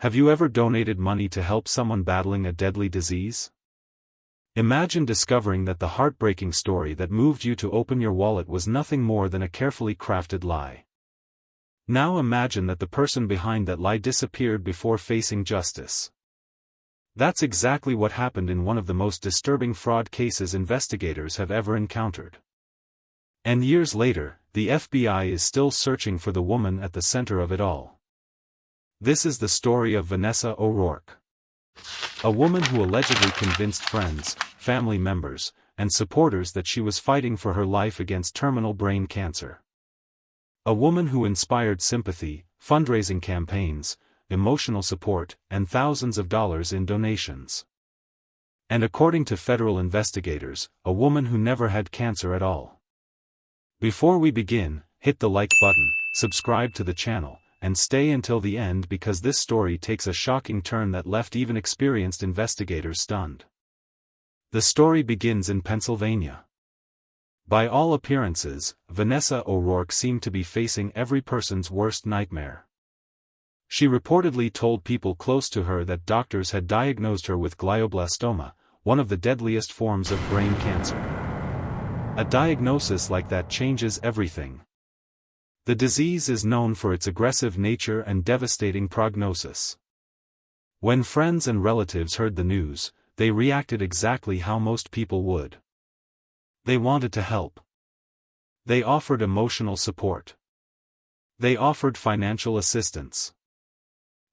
Have you ever donated money to help someone battling a deadly disease? Imagine discovering that the heartbreaking story that moved you to open your wallet was nothing more than a carefully crafted lie. Now imagine that the person behind that lie disappeared before facing justice. That's exactly what happened in one of the most disturbing fraud cases investigators have ever encountered. And years later, the FBI is still searching for the woman at the center of it all. This is the story of Vanessa O'Rourke. A woman who allegedly convinced friends, family members, and supporters that she was fighting for her life against terminal brain cancer. A woman who inspired sympathy, fundraising campaigns, emotional support, and thousands of dollars in donations. And according to federal investigators, a woman who never had cancer at all. Before we begin, hit the like button, subscribe to the channel, and stay until the end because this story takes a shocking turn that left even experienced investigators stunned. The story begins in Pennsylvania. By all appearances, Vanessa O'Rourke seemed to be facing every person's worst nightmare. She reportedly told people close to her that doctors had diagnosed her with glioblastoma, one of the deadliest forms of brain cancer. A diagnosis like that changes everything. The disease is known for its aggressive nature and devastating prognosis. When friends and relatives heard the news, they reacted exactly how most people would. They wanted to help. They offered emotional support. They offered financial assistance.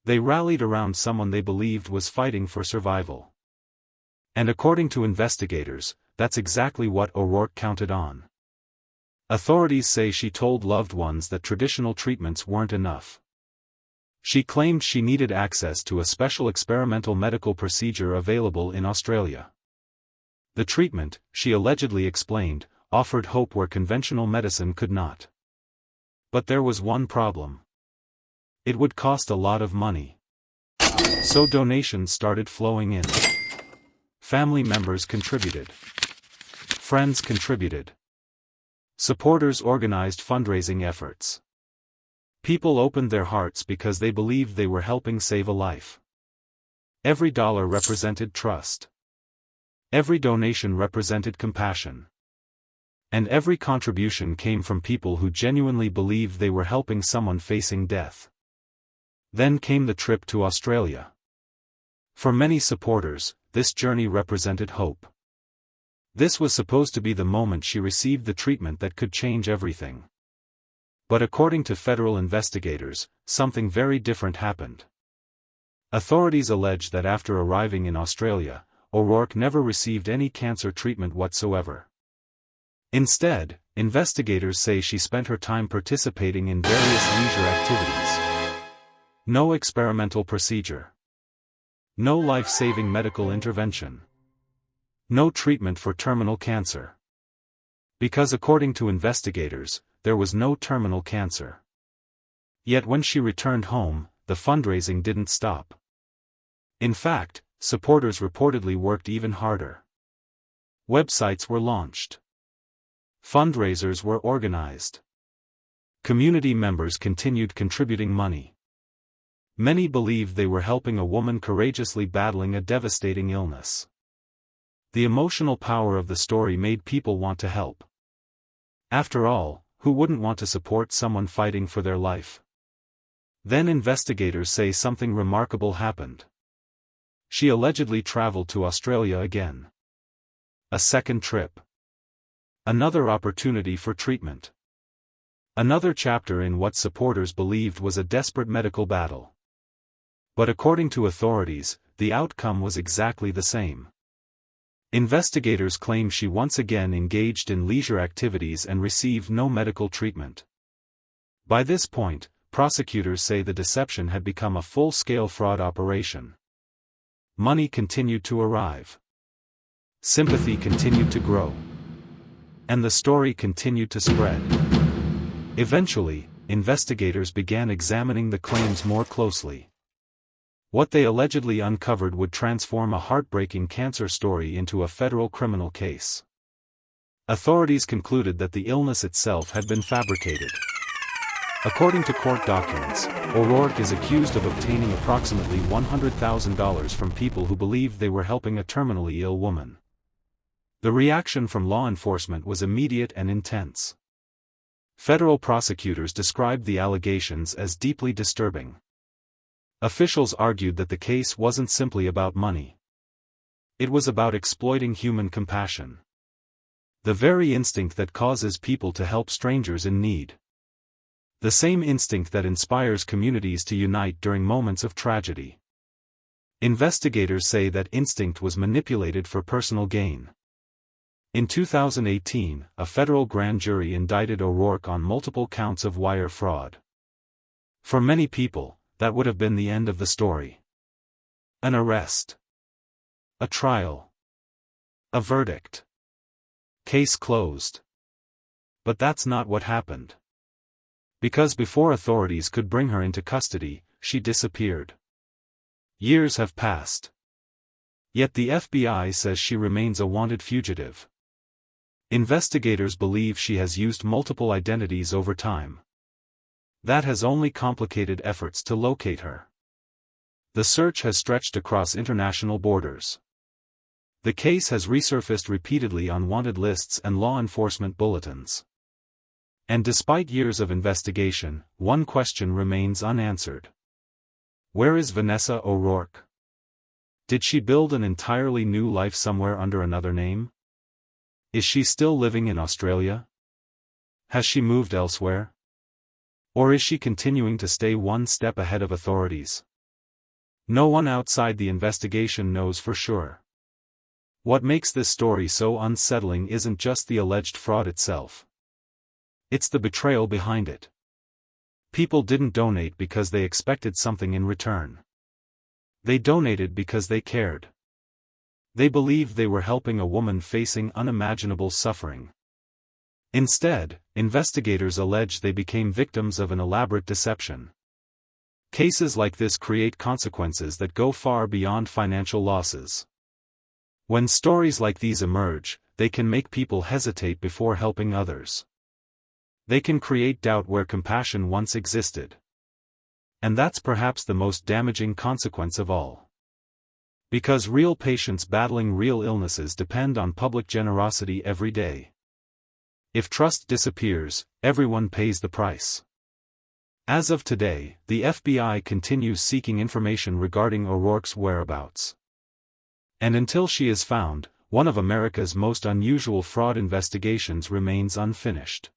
They rallied around someone they believed was fighting for survival. And according to investigators, that's exactly what O'Rourke counted on. Authorities say she told loved ones that traditional treatments weren't enough. She claimed she needed access to a special experimental medical procedure available in Australia. The treatment, she allegedly explained, offered hope where conventional medicine could not. But there was one problem. It would cost a lot of money. So donations started flowing in. Family members contributed. Friends contributed. Supporters organized fundraising efforts. People opened their hearts because they believed they were helping save a life. Every dollar represented trust. Every donation represented compassion. And every contribution came from people who genuinely believed they were helping someone facing death. Then came the trip to Australia. For many supporters, this journey represented hope. This was supposed to be the moment she received the treatment that could change everything. But according to federal investigators, something very different happened. Authorities allege that after arriving in Australia, O'Rourke never received any cancer treatment whatsoever. Instead, investigators say she spent her time participating in various leisure activities. No experimental procedure. No life-saving medical intervention. No treatment for terminal cancer. Because according to investigators, there was no terminal cancer. Yet when she returned home, the fundraising didn't stop. In fact, supporters reportedly worked even harder. Websites were launched. Fundraisers were organized. Community members continued contributing money. Many believed they were helping a woman courageously battling a devastating illness. The emotional power of the story made people want to help. After all, who wouldn't want to support someone fighting for their life? Then investigators say something remarkable happened. She allegedly traveled to Australia again. A second trip. Another opportunity for treatment. Another chapter in what supporters believed was a desperate medical battle. But according to authorities, the outcome was exactly the same. Investigators claim she once again engaged in leisure activities and received no medical treatment. By this point, prosecutors say the deception had become a full-scale fraud operation. Money continued to arrive. Sympathy continued to grow. And the story continued to spread. Eventually, investigators began examining the claims more closely. What they allegedly uncovered would transform a heartbreaking cancer story into a federal criminal case. Authorities concluded that the illness itself had been fabricated. According to court documents, O'Rourke is accused of obtaining approximately $100,000 from people who believed they were helping a terminally ill woman. The reaction from law enforcement was immediate and intense. Federal prosecutors described the allegations as deeply disturbing. Officials argued that the case wasn't simply about money. It was about exploiting human compassion. The very instinct that causes people to help strangers in need. The same instinct that inspires communities to unite during moments of tragedy. Investigators say that instinct was manipulated for personal gain. In 2018, a federal grand jury indicted O'Rourke on multiple counts of wire fraud. For many people, that would have been the end of the story. An arrest. A trial. A verdict. Case closed. But that's not what happened. Because before authorities could bring her into custody, she disappeared. Years have passed. Yet the FBI says she remains a wanted fugitive. Investigators believe she has used multiple identities over time. That has only complicated efforts to locate her. The search has stretched across international borders. The case has resurfaced repeatedly on wanted lists and law enforcement bulletins. And despite years of investigation, one question remains unanswered. Where is Vanessa O'Rourke? Did she build an entirely new life somewhere under another name? Is she still living in Australia? Has she moved elsewhere? Or is she continuing to stay one step ahead of authorities? No one outside the investigation knows for sure. What makes this story so unsettling isn't just the alleged fraud itself. It's the betrayal behind it. People didn't donate because they expected something in return. They donated because they cared. They believed they were helping a woman facing unimaginable suffering. Instead, investigators allege they became victims of an elaborate deception. Cases like this create consequences that go far beyond financial losses. When stories like these emerge, they can make people hesitate before helping others. They can create doubt where compassion once existed. And that's perhaps the most damaging consequence of all. Because real patients battling real illnesses depend on public generosity every day. If trust disappears, everyone pays the price. As of today, the FBI continues seeking information regarding O'Rourke's whereabouts. And until she is found, one of America's most unusual fraud investigations remains unfinished.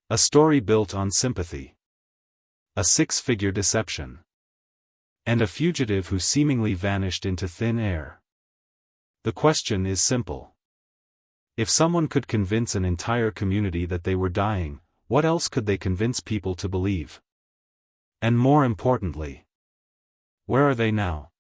A story built on sympathy. A six-figure deception. And a fugitive who seemingly vanished into thin air. The question is simple. If someone could convince an entire community that they were dying, what else could they convince people to believe? And more importantly, where are they now?